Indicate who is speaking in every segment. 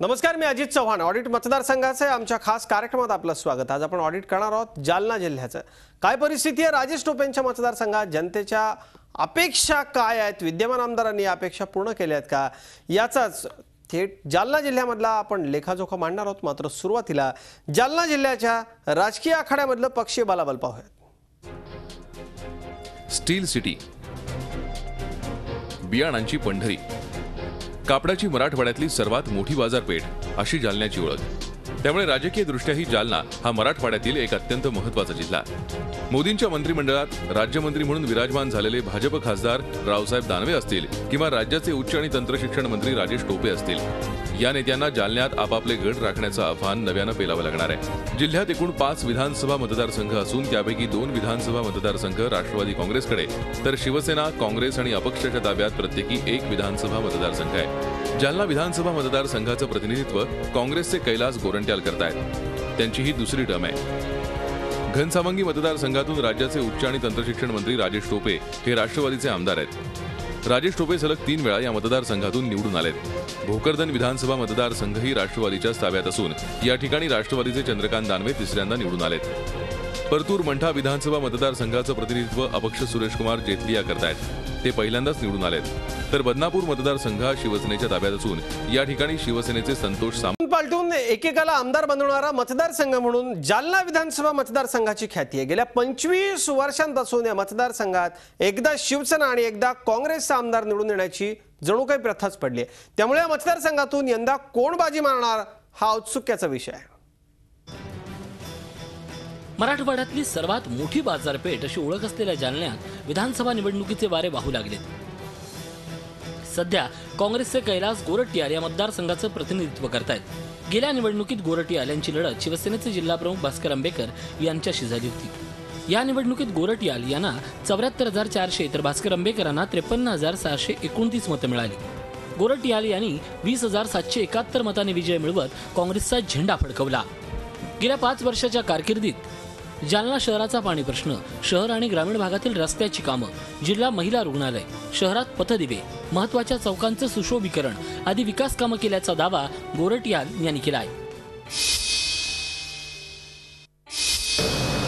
Speaker 1: नमस्कार, मी अजित चव्हाण. ऑडिट मतदारसंघाचे आमच्या खास कार्यक्रमात आपलं स्वागत. आज आपण ऑडिट करणार आहोत जालना जिल्ह्याचं. काय परिस्थिती आहे राजेश टोपेंच्या मतदारसंघात, जनतेच्या अपेक्षा काय आहेत, विद्यमान आमदारांनी अपेक्षा पूर्ण केल्या आहेत का, याचाच थेट जालना जिल्ह्यामधला आपण लेखाजोखा मांडणार आहोत. मात्र सुरुवातीला जालना जिल्ह्याच्या राजकीय आखाड्यामधलं पक्षीय बालाबल पाहूयात.
Speaker 2: स्टील सिटी, बियाणांची पंढरी, कापडाची मराठवाड्यातली सर्वात मोठी बाजारपेठ अशी जालन्याची ओळख. त्यामुळे राजकीय दृष्ट्याही जालना हा मराठवाड्यातील एक अत्यंत महत्त्वाचा जिल्हा. मोदींच्या मंत्रिमंडळात राज्यमंत्री म्हणून विराजमान झालेले भाजप खासदार रावसाहेब दानवे असतील किंवा राज्याचे उच्च आणि तंत्रशिक्षण मंत्री राजेश टोपे असतील, या नेत्यांना जालन्यात आपापले गड राखण्याचं आव्हान नव्यानं पेलावं लागणार आहे. जिल्ह्यात एकूण 5 विधानसभा मतदारसंघ असून त्यापैकी 2 विधानसभा मतदारसंघ राष्ट्रवादी काँग्रेसकडे, तर शिवसेना, काँग्रेस आणि अपक्षाच्या ताब्यात प्रत्येकी 1 विधानसभा मतदारसंघ आहे. जालना विधानसभा मतदारसंघाचं प्रतिनिधित्व काँग्रेसचे कैलास गोरंट्याल करतायत. त्यांची ही दुसरी टर्म आहे. घनसावंगी मतदारसंघातून राज्याचे उच्च आणि तंत्रशिक्षण मंत्री राजेश टोपे हे राष्ट्रवादीचे आमदार आहेत. राजेश टोपे सलग 3 वेळा या मतदारसंघातून निवडून आलेत. भोकरदन विधानसभा मतदारसंघही राष्ट्रवादीच्या ताब्यात असून या ठिकाणी राष्ट्रवादीचे चंद्रकांत दानवे तिसऱ्यांदा निवडून आलेत. परतूर मंठा विधानसभा मतदारसंघाचं प्रतिनिधित्व अपक्ष सुरेशकुमार जेतलिया करतायत. ते पहिल्यांदाच निवडून आलेत. तर बदनापूर मतदारसंघ शिवसेनेच्या ताब्यात असून या ठिकाणी शिवसेनेचे संतोष सामंत
Speaker 1: पालटून एकेकाला आमदार बनवणारा मतदारसंघ म्हणून जालना विधानसभा मतदारसंघाची ख्याती आहे. गेल्या 25 वर्षांपासून या मतदारसंघात एकदा शिवसेना आणि एकदा काँग्रेसचा आमदार निवडून येण्याची जणू काही प्रथाच पडली आहे. त्यामुळे या मतदारसंघातून यंदा कोण बाजी मारणार हा औत्सुक्याचा विषय आहे.
Speaker 3: मराठवाड्यातली सर्वात मोठी बाजारपेठ अशी ओळख असलेल्या जालन्यात विधानसभा निवडणुकीचे वारे वाहू लागलेत. सध्या काँग्रेसचे कैलास गोरट्याल या मतदारसंघाचं प्रतिनिधित्व करतायत. गेल्या निवडणुकीत गोरट्याल यांची लढत शिवसेनेचे जिल्हाप्रमुख भास्कर आंबेकर यांच्याशी झाली होती. या निवडणुकीत गोरट्याल यांना 74,400 तर भास्कर आंबेकरांना 53,629 मतं मिळाली. गोरट्याल यांनी 20,771 मतांनी विजय मिळवत काँग्रेसचा झेंडा फडकवला. गेल्या 5 वर्षाच्या कारकिर्दीत जालना शहराचा पाणी प्रश्न, शहर आणि ग्रामीण भागातील रस्त्याची कामं, जिल्हा महिला रुग्णालय, शहरात पथदिवे, महत्त्वाच्या चौकांचं सुशोभीकरण आदी विकास कामं केल्याचा दावा गोरट्याल यांनी केला आहे.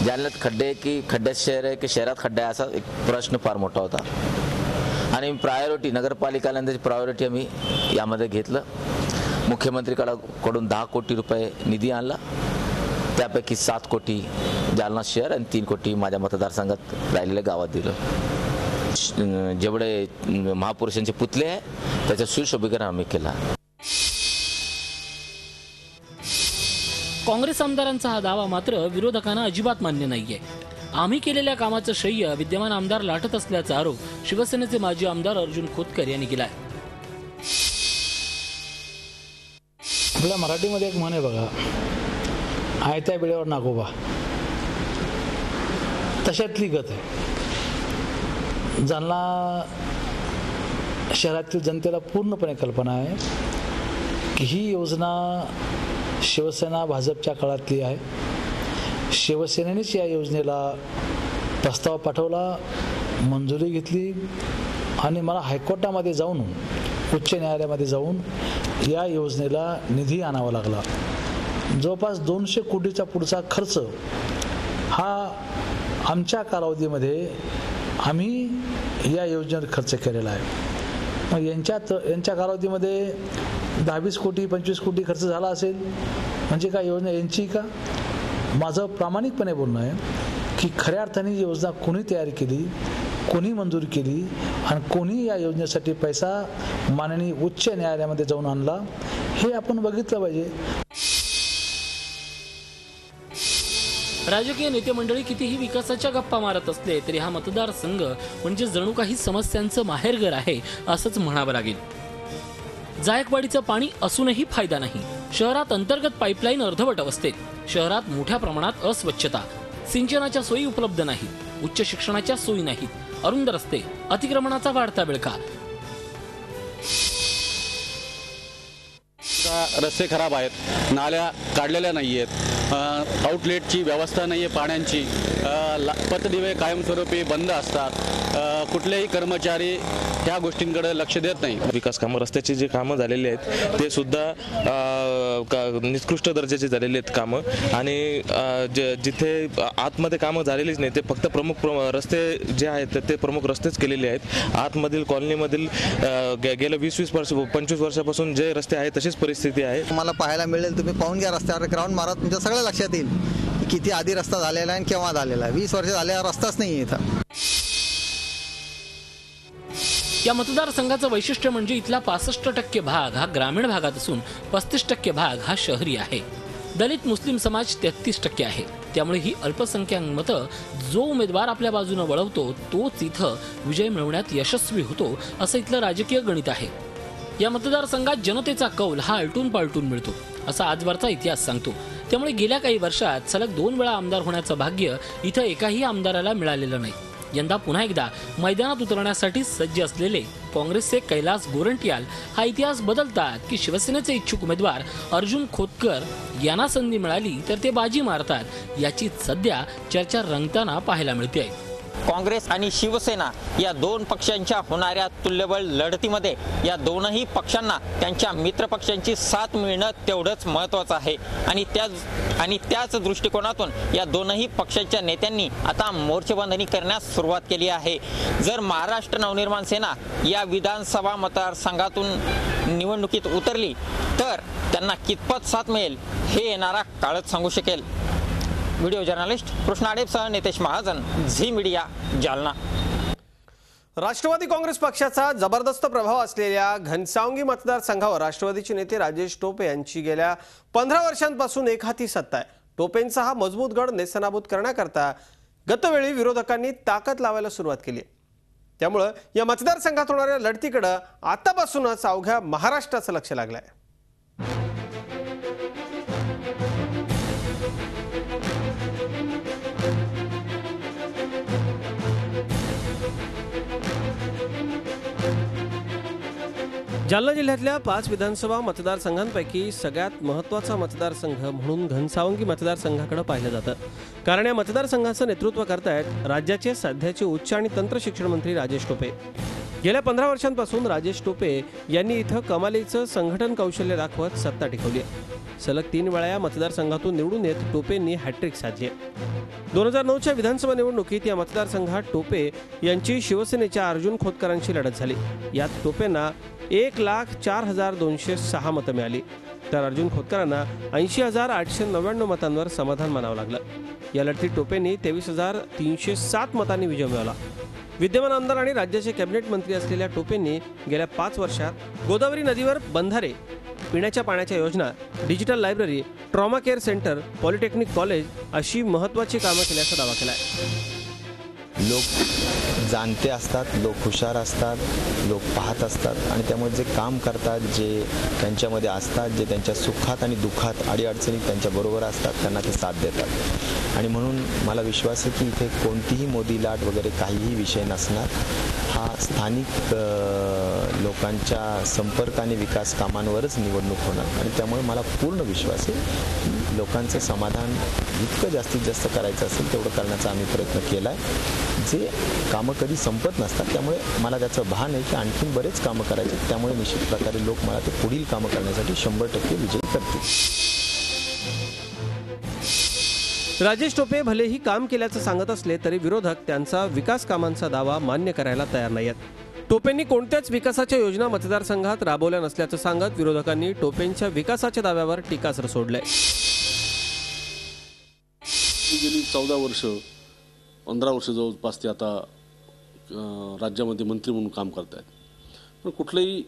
Speaker 4: जालन्यात खड्डे की खड्ड्यात शहर आहे की शहरात खड्डा आहे असा एक प्रश्न फार मोठा होता आणि प्रायोरिटी नगरपालिकांची प्रायोरिटी आम्ही यामध्ये घेतलं. मुख्यमंत्रीकडून 10 कोटी रुपये निधी आणला. त्यापैकी 7 कोटी जालना शहर आणि 3 कोटी माझ्या मतदारसंघात राहिलेल्या गावात दिलं. जेवढे महापुरुषांचे पुतळे आहे त्याचं सुशोभीकरण आम्ही केला.
Speaker 3: काँग्रेस आमदारांचा हा दावा मात्र विरोधकांना अजिबात मान्य नाहीये. आम्ही केलेल्या कामाचं श्रेय विद्यमान आमदार लाटत असल्याचा आरोप शिवसेनेचे माजी आमदार अर्जुन खोतकर यांनी केलाय.
Speaker 5: आपल्या मराठीमध्ये एक म्हण आहे बघा, आयत्या वेळेवर नागोबा, तशातली गत आहे. जालना शहरातील जनतेला पूर्णपणे कल्पना आहे की ही योजना शिवसेना भाजपच्या काळातली आहे. शिवसेनेनेच या योजनेला प्रस्ताव पाठवला, मंजुरी घेतली आणि मला हायकोर्टामध्ये जाऊन, उच्च न्यायालयामध्ये जाऊन या योजनेला निधी आणावा लागला. जवळपास 200 कोटीचा पुढचा खर्च हा आमच्या कालावधीमध्ये आम्ही या योजनेवर खर्च केलेला आहे. मग यांच्या कालावधीमध्ये 10-20 कोटी 25 कोटी खर्च झाला असेल म्हणजे काय योजना यांची का? माझं प्रामाणिकपणे बोलणं आहे की खऱ्या अर्थाने योजना कोणी तयार केली, कोणी मंजूर केली आणि कोणी या योजनेसाठी पैसा माननीय उच्च न्यायालयामध्ये जाऊन आणला हे आपण बघितलं पाहिजे.
Speaker 3: राजकीय नेते मंडळी कितीही विकासाच्या गप्पा मारत असले तरी हा मतदारसंघ म्हणजे जणू काही समस्यांचं माहेरघर आहे असंच म्हणावं लागेल. जायकवाडीचं पाणी असूनही फायदा नाही. शहरात अंतर्गत पाईपलाईन अर्धवट अवस्थेत, शहरात मोठ्या प्रमाणात अस्वच्छता, सिंचनाच्या सोयी उपलब्ध नाहीत, उच्च शिक्षणाच्या सोयी नाहीत, अरुंद रस्ते, अतिक्रमणाचा वाढता विळखा.
Speaker 6: रस्ते खराब आहेत, नाल्या काढलेल्या नाही आहेत, आउटलेटची व्यवस्था नाही आहे पाण्याची, पथदिवे कायमस्वरूपी बंद असतात, कुठलेही कर्मचारी ह्या गोष्टींकडे लक्ष देत नाही.
Speaker 7: विकास कामं, रस्त्याची जी कामं झालेली आहेत ते सुद्धा निकृष्ट दर्जाचे झालेले आहेत कामं. आणि जिथे आतमध्ये कामं झालेलीच नाही, ते फक्त प्रमुख रस्ते जे आहेत ते प्रमुख रस्तेच केलेले आहेत. आतमधील कॉलनीमधील गेल्या 20-25 वर्षापासून जे रस्ते आहेत तशीच परिस्थिती आहे.
Speaker 8: तुम्हाला पाहायला मिळेल, तुम्ही पाहून घ्या रस्त्यावर ग्राउंड मारा, तुमच्या सगळं लक्षात येईल की किती आधी रस्ता झालेला आहे आणि केव्हा झालेला आहे. 20 वर्ष झाल्यावर रस्ताच नाही इथं.
Speaker 3: या मतदारसंघाचं वैशिष्ट्य म्हणजे इथला 65% भाग हा ग्रामीण भागात असून 35% भाग हा शहरी आहे. दलित मुस्लिम समाज 33% आहे. त्यामुळे ही अल्पसंख्याक मतं जो उमेदवार आपल्या बाजूने वळवतो तोच इथं विजय मिळवण्यात यशस्वी होतो, असं इथलं राजकीय गणित आहे. या मतदारसंघात जनतेचा कौल हा आलटून पालटून मिळतो, असा आजवरचा इतिहास सांगतो. त्यामुळे गेल्या काही वर्षात सलग 2 वेळा आमदार होण्याचं भाग्य इथं एकाही आमदाराला मिळालेलं नाही. यंदा पुन्हा एकदा मैदानात उतरण्यासाठी सज्ज असलेले काँग्रेसचे कैलास गोरंट्याल हा इतिहास बदलतात की शिवसेनेचे इच्छुक उमेदवार अर्जुन खोतकर यांना संधी मिळाली तर ते बाजी मारतात, याची सध्या चर्चा रंगताना पाहायला मिळते.
Speaker 9: काँग्रेस आणि शिवसेना या 2 पक्षांच्या होणाऱ्या तुल्यबळ लढतीमध्ये या दोनही पक्षांना त्यांच्या मित्रपक्षांची साथ मिळणं तेवढंच महत्त्वाचं आहे. आणि त्याच दृष्टिकोनातून या दोनही पक्षांच्या नेत्यांनी आता मोर्चेबंधनी करण्यास सुरुवात केली आहे. जर महाराष्ट्र नवनिर्माण सेना या विधानसभा मतदारसंघातून निवडणुकीत उतरली तर त्यांना कितपत साथ मिळेल हे येणारा काळच सांगू शकेल. व्हिडिओ जर्नलिस्ट कृष्णा आडेपसह नितेश महाजन, झी मीडिया, जालना.
Speaker 1: राष्ट्रवादी काँग्रेस पक्षाचा जबरदस्त प्रभाव असलेल्या घनसावंगी मतदारसंघावर राष्ट्रवादीचे नेते राजेश टोपे यांची गेल्या 15 वर्षांपासून एकहाती सत्ता आहे. टोपेंचा हा मजबूत गड नेस्तनाबूत करण्याकरता गतवेळी विरोधकांनी ताकद लावायला सुरुवात केली. त्यामुळे या मतदारसंघात होणाऱ्या लढतीकडे आतापासूनच अवघ्या महाराष्ट्राचं लक्ष लागलंय. जालना जिल्ह्यातल्या 5 विधानसभा मतदारसंघांपैकी सगळ्यात महत्त्वाचा मतदारसंघ म्हणून घनसावंगी मतदारसंघाकडे पाहिलं जातं. कारण या मतदारसंघाचं नेतृत्व करतायत राज्याचे सध्याचे उच्च आणि तंत्र शिक्षण मंत्री राजेश टोपे. गेल्या 15 वर्षांपासून राजेश टोपे यांनी इथं कमालीचं संघटन कौशल्य दाखवत सत्ता टिकवली आहे. सलग 3 वेळा या मतदारसंघातून निवडून येत टोपेंनी हॅट्रिक साधली आहे. 2009च्या विधानसभा निवडणुकीत या मतदारसंघात टोपे यांची शिवसेनेच्या अर्जुन खोतकरांशी लढत झाली. यात टोपेंना 1,04,206 मतं मिळाली, तर अर्जुन खोतकरांना 80,899 मतांवर समाधान मानावं लागलं. या लढतीत टोपेंनी 23,307 मतांनी विजय मिळवला. विद्यमान आमदार आणि राज्याचे कॅबिनेट मंत्री असलेल्या टोपेंनी गेल्या 5 वर्षात गोदावरी नदीवर बंधारे, पिण्याच्या पाण्याच्या योजना, digital library, trauma care centre, polytechnic college अशी महत्त्वाची कामं केल्याचा दावा केला आहे.
Speaker 10: लोक जाणते असतात, लोक हुशार असतात, लोक पाहत असतात आणि त्यामुळे जे काम करतात, जे त्यांच्यामध्ये असतात, जे त्यांच्या सुखात आणि दुःखात अडीअडचणीत त्यांच्याबरोबर असतात, त्यांना ते साथ देतात. आणि म्हणून मला विश्वास आहे की इथे कोणतीही मोदी लाट वगैरे काहीही विषय नसणार. हा स्थानिक लोकांच्या संपर्क आणि विकास कामांवरच निवडणूक होणार आणि त्यामुळे मला पूर्ण विश्वास आहे की लोकांचं समाधान जितकं जास्तीत जास्त करायचं असेल तेवढं करण्याचा आम्ही प्रयत्न केला आहे. जे कामं कधी संपत नसतात, त्यामुळे मला त्याचं भान आहे की आणखीन बरेच कामं करायचे. त्यामुळे निश्चित प्रकारे लोक मला ते पुढील कामं करण्यासाठी 100% विजयी करतील.
Speaker 1: राजेश टोपे भलेही काम केल्याचं सांगत असले तरी विरोधक त्यांचा विकास कामांचा दावा मान्य करायला तयार नाहीत. टोपेंनी कोणत्याच विकासाच्या योजना मतदारसंघात राबवल्या नसल्याचं सांगत विरोधकांनी टोपेंच्या विकासाच्या दाव्यावर टीकास्त्र सोडलंय.
Speaker 11: गेली 14 वर्ष 15 वर्ष जवळपास ते आता राज्यामध्ये मंत्री म्हणून काम करत आहेत. पण कुठलंही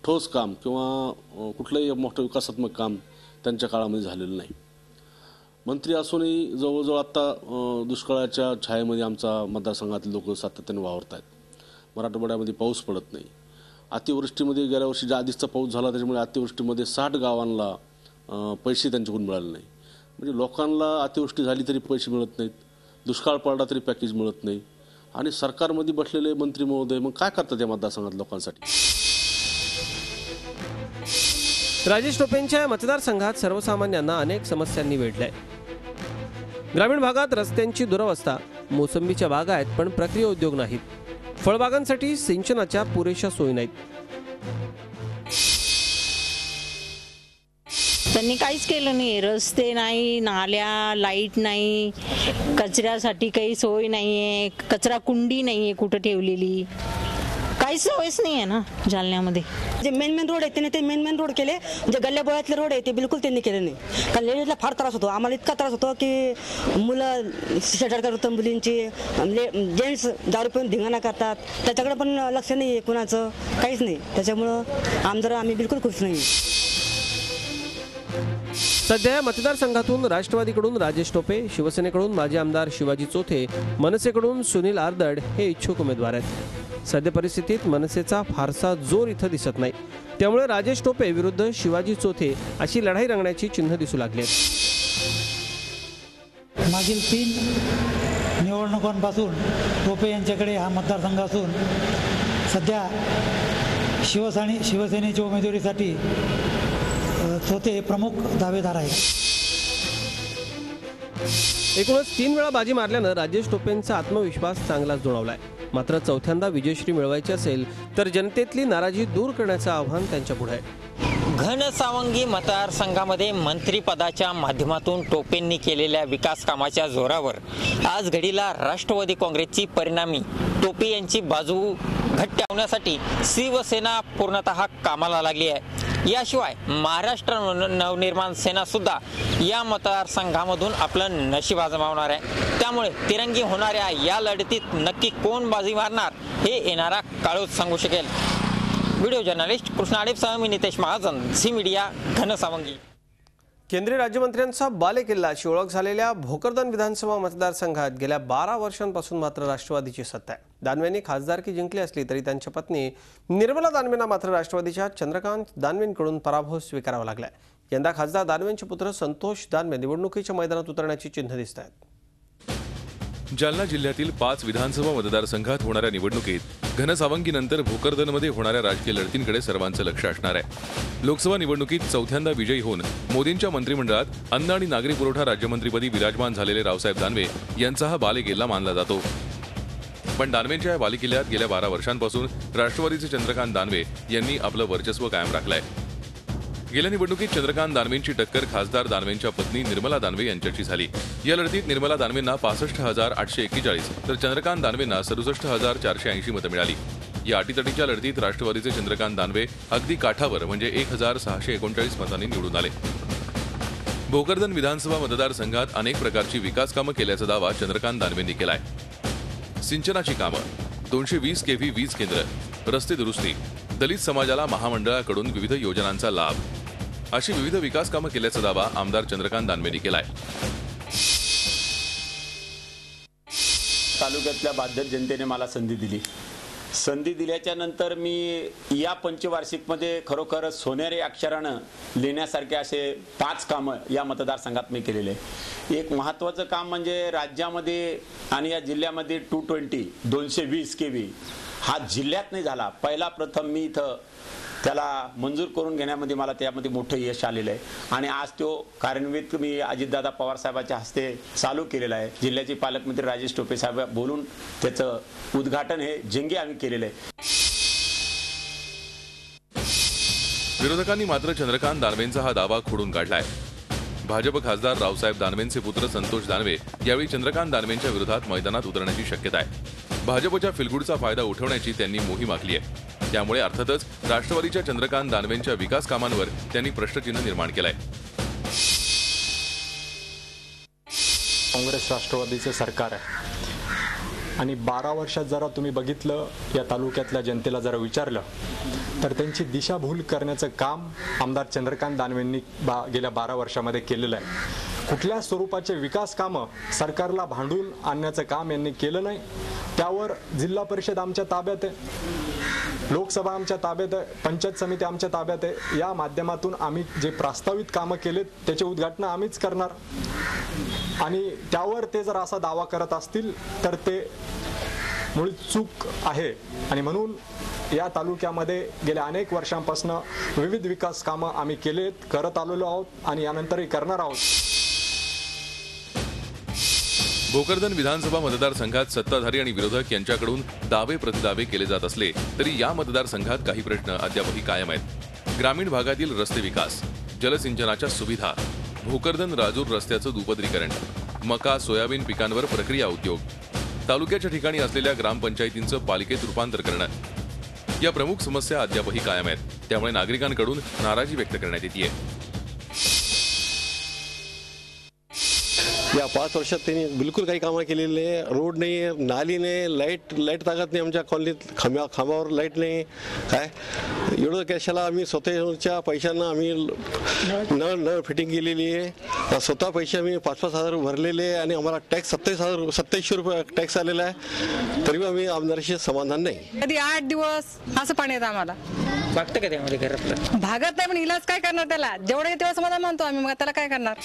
Speaker 11: ठोस काम किंवा कुठलंही मोठं विकासात्मक काम त्यांच्या काळामध्ये झालेलं नाही. मंत्री असूनही जवळजवळ आत्ता दुष्काळाच्या छायेमध्ये आमचा मतदारसंघातील लोक सातत्याने वावरत आहेत. मराठवाड्यामध्ये पाऊस पडत नाही. अतिवृष्टीमध्ये गेल्या वर्षी ज्या आधीचा पाऊस झाला त्याच्यामुळे अतिवृष्टीमध्ये 60 गावांना पैसे त्यांच्याकडून मिळाले नाही. म्हणजे लोकांना अतिवृष्टी झाली तरी पैसे मिळत नाहीत, दुष्काळ पडला तरी पॅकेज मिळत नाही. आणि सरकारमध्ये बसलेले मंत्री महोदय मग काय करतात या मतदारसंघात लोकांसाठी.
Speaker 1: राजेश टोपेंच्या मतदारसंघात सर्वसामान्यांना अनेक समस्यांनी वेढलाय. ग्रामीण भागात रस्त्यांची दुरवस्था, मोसंबीच्या बागा आहेत पण प्रक्रिया उद्योग नाहीत. फळबागांसाठी सिंचनाच्या पुरेशा सोयी नाहीत.
Speaker 12: त्यांनी काहीच केलं नाही. रस्ते नाही, नाल्या, लाईट नाही, कचऱ्यासाठी काही सोय नाही आहे, कचरा कुंडी नाही आहे कुठं ठेवलेली, काहीच सोयच नाही आहे ना जालन्यामध्ये.
Speaker 13: जे मेन रोड आहे त्याने ते मेन रोड केले, जे गल्ल्या बोळ्यातले रोड आहे ते बिलकुल त्यांनी केले नाही. कारण लेडीजला फार त्रास होतो. आम्हाला इतका त्रास होतो की मुलं शटर करतात, मुलींची, जेंट्स दारू पिऊन धिंगाणा करतात, त्याच्याकडे पण लक्ष नाही आहे कुणाचं, काहीच नाही. त्याच्यामुळं आम्ही बिलकुल खुश नाही.
Speaker 1: सध्या या मतदारसंघातून राष्ट्रवादीकडून राजेश टोपे, शिवसेनेकडून माजी आमदार शिवाजी चोथे, मनसेकडून सुनील आरदड हे इच्छुक उमेदवार आहेत. सध्या परिस्थितीत मनसेचा फारसा जोर इथं दिसत नाही. त्यामुळे राजेश टोपे विरुद्ध शिवाजी चोथे अशी लढाई रंगण्याची चिन्ह दिसू लागली आहेत.
Speaker 14: मागील 3 निवडणुकांपासून टोपे यांच्याकडे हा मतदारसंघ असून सध्या शिवसेनेच्या उमेदवारीसाठी चोथे प्रमुख दावेदार आहेत.
Speaker 1: एकूणच 3 वेळा बाजी मारल्यानं राजेश टोपेंचा आत्मविश्वास चांगलाच जुळवलाय. मात्र चौथ्यांदा विजयश्री मिळवायची असेल तर जनतेतली नाराजी दूर करण्याचं आव्हान त्यांच्या पुढे आहे.
Speaker 9: घनसावंगी मतदारसंघामध्ये मंत्रिपदाच्या माध्यमातून टोपेंनी केलेल्या विकास कामाच्या जोरावर आज घडीला राष्ट्रवादी काँग्रेसची परिणामी टोपे यांची बाजू घट्ट ठेवण्यासाठी शिवसेना पूर्णतः कामाला लागली आहे. याशिवाय महाराष्ट्र नवनिर्माण सेना सुद्धा या मतदारसंघामधून आपलं नशीब आजमावणार आहे. त्यामुळे तिरंगी होणाऱ्या या लढतीत नक्की कोण बाजी मारणार हे येणारा काळच सांगू शकेल. व्हिडिओ जर्नलिस्ट कृष्णा आडेपसह मी नितेश महाजन, झी मीडिया, घनसावंगी.
Speaker 1: केंद्रीय राज्यमंत्र्यांचा बालेकिल्ला अशी ओळख झालेल्या भोकरदन विधानसभा मतदारसंघात गेल्या 12 वर्षांपासून मात्र राष्ट्रवादीची सत्ता आहे. दानवेंनी खासदारकी जिंकली असली तरी त्यांच्या पत्नी निर्मला दानवेंना मात्र राष्ट्रवादीच्या चंद्रकांत दानवेंकडून पराभव स्वीकारावा लागलाय. यंदा खासदार दानवेंचे पुत्र संतोष दानवे निवडणुकीच्या मैदानात उतरण्याची चिन्ह दिसत आहेत.
Speaker 2: जालना जिल्ह्यातील 5 विधानसभा मतदारसंघात होणाऱ्या निवडणुकीत घनसावंगीनंतर भोकरदनमध्ये होणाऱ्या राजकीय लढतींकडे सर्वांचं लक्ष असणार आहे. लोकसभा निवडणुकीत चौथ्यांदा विजयी होऊन मोदींच्या मंत्रिमंडळात अन्न आणि नागरी पुरवठा राज्यमंत्रीपदी विराजमान झालेले रावसाहेब दानवे यांचा हा बालेकिल्ला मानला जातो. पण दानवेंच्या या बालेकिल्ल्यात गेल्या 12 वर्षांपासून राष्ट्रवादीचे चंद्रकांत दानवे यांनी आपलं वर्चस्व कायम राखलंय. गेल्या निवडणुकीत चंद्रकांत दानवेंची टक्कर खासदार दानवेंच्या पत्नी निर्मला दानवे यांच्याशी झाली. या लढतीत निर्मला दानवेंना 65,841 तर चंद्रकांत दानवेंना 67,480 मतं मिळाली. या अटीतटीच्या लढतीत राष्ट्रवादीचे चंद्रकांत दानवे अगदी काठावर म्हणजे 1,639 मतांनी निवडून आले. भोकरदन विधानसभा मतदारसंघात अनेक प्रकारची विकास कामं केल्याचा दावा चंद्रकांत दानवेंनी केलाय. सिंचनाची कामं, 220 kV वीज केंद्र, रस्ते दुरुस्ती, दलित समाजाला महामंडळाकडून विविध योजनांचा लाभ अशी विविध विकास कामं केल्याचा दावा आमदार चंद्रकांत दानवेंनी केलाय.
Speaker 15: तालुक्यातल्या बाधित जनतेने मला संधी दिल्याच्या नंतर मी या पंचवार्षिकमध्ये खरोखर सोनेरी अक्षरानं लिहिण्यासारखे असे 5 कामं या मतदारसंघात मी केलेले. एक महत्त्वाचं काम म्हणजे राज्यामध्ये आणि या जिल्ह्यामध्ये 220 kV हा जिल्ह्यात नाही झाला. पहिला प्रथम मी इथं त्याला मंजूर करून घेण्यामध्ये मला त्यामध्ये मोठं यश आलेलं आहे आणि आज तो कार्यान्वित मी अजितदादा पवार साहेबांच्या हस्ते चालू केलेला आहे. जिल्ह्याचे पालकमंत्री राजेश टोपे साहेब बोलून त्याचं उद्घाटन हे जंगी आम्ही केलेलं आहे.
Speaker 2: विरोधकांनी मात्र चंद्रकांत दानवेंचा हा दावा खोडून काढलाय. भाजप खासदार रावसाहेब दानवेंचे पुत्र संतोष दानवे यावेळी चंद्रकांत दानवेंच्या विरोधात मैदानात उतरण्याची शक्यता आहे. भाजपच्या फिलगुडचा फायदा उठवण्याची त्यांनी मोहीम आखली आहे. त्यामुळे अर्थातच राष्ट्रवादीच्या चंद्रकांत दानवेंच्या विकास कामांवर त्यांनी प्रश्नचिन्ह निर्माण केलंय.
Speaker 16: काँग्रेस राष्ट्रवादीचं सरकार आहे आणि 12 वर्षात जरा तुम्ही बघितलं, या तालुक्यातल्या जनतेला जरा विचारलं तर त्यांची दिशाभूल करण्याचं काम आमदार चंद्रकांत दानवेंनी गेल्या 12 वर्षामध्ये केलेलं आहे. कुठल्या स्वरूपाचे विकास कामं सरकारला भांडून आणण्याचं काम यांनी केलं नाही. त्यावर जिल्हा परिषद आमच्या ताब्यात आहे, लोकसभा आमच्या ताब्यात आहे, पंचायत समिती आमच्या ताब्यात आहे. या माध्यमातून आम्ही जे प्रस्तावित कामं केलेत त्याचे उद्घाटन आम्हीच करणार आणि त्यावर ते जर असा दावा करत असतील तर ते मुळीच चूक आहे. आणि म्हणून या तालुक्यामध्ये गेल्या अनेक वर्षांपासून विविध विकास कामं आम्ही केलेत, करत आलेलो आहोत आणि यानंतरही करणार आहोत.
Speaker 2: भोकरदन विधानसभा मतदारसंघात सत्ताधारी आणि विरोधक यांच्याकडून दावे प्रतिदावे केले जात असले तरी या मतदारसंघात काही प्रश्न अद्यापही कायम आहेत. ग्रामीण भागातील रस्ते विकास, जलसिंचनाच्या सुविधा, भोकरदन राजूर रस्त्याचं दुपदरीकरण, मका सोयाबीन पिकांवर प्रक्रिया उद्योग, तालुक्याच्या ठिकाणी असलेल्या ग्रामपंचायतींचं पालिकेत रूपांतर करणं या प्रमुख समस्या अद्यापही कायम आहेत. त्यामुळे नागरिकांकडून नाराजी व्यक्त करण्यात येते.
Speaker 17: या 5 वर्षात त्यांनी बिलकुल काही कामं केलेली नाही. रोड नाही, नाली नाही, लाईट ताकद नाही. आमच्या कॉलनीत खांबावर लाईट नाही. काय एवढं कशाला आम्ही स्वतःच्या पैशांना आम्ही नळ फिटिंग केलेली आहे. स्वतः पैसे आम्ही 5-5 हजार भरलेले आहे आणि आम्हाला टॅक्स 2700 रुपये टॅक्स आलेला आहे. तरी आम्ही आमदाराशी समाधान नाही.
Speaker 18: कधी 8 दिवस असं पाणी येतं आम्हाला.
Speaker 9: भागतं का त्यामध्ये घरातलं?
Speaker 18: भागत नाही, पण इलाज काय करणार त्याला? जेवढं तेव्हा समाधान मानतो आम्ही, मग त्याला काय करणार?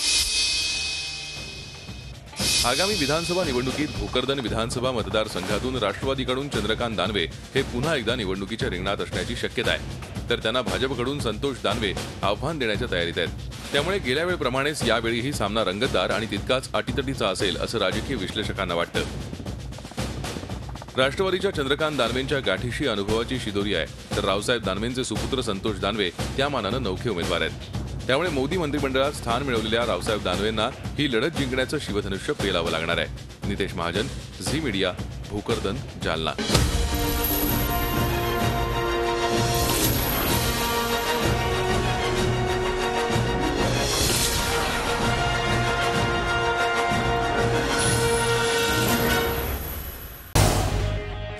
Speaker 2: आगामी विधानसभा निवडणुकीत भोकरदन विधानसभा मतदारसंघातून राष्ट्रवादीकडून चंद्रकांत दानवे हे पुन्हा एकदा निवडणुकीच्या रिंगणात असण्याची शक्यता आहे. तर त्यांना भाजपकडून संतोष दानवे आव्हान देण्याच्या तयारीत आहेत. त्यामुळे गेल्या वेळेप्रमाणेच यावेळीही सामना रंगतदार आणि तितकाच अटीतटीचा असेल असं राजकीय विश्लेषकांना वाटतं. राष्ट्रवादीच्या चंद्रकांत दानवेंच्या गाठीशी अनुभवाची शिदोरी आहे, तर रावसाहेब दानवेंचे सुपुत्र संतोष दानवे त्या मानानं नौखे उमेदवार आहेत. त्यामुळे मोदी मंत्रिमंडळात स्थान मिळवलेल्या रावसाहेब दानवेंना ही लढत जिंकण्याचं शिवधनुष्य पेलावं लागणार आहे. Nitesh Mahajan, Zee media, Bhokardan, Jalna.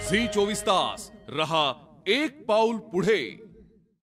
Speaker 19: Zee 24 तास रहा एक पाऊल पुढे.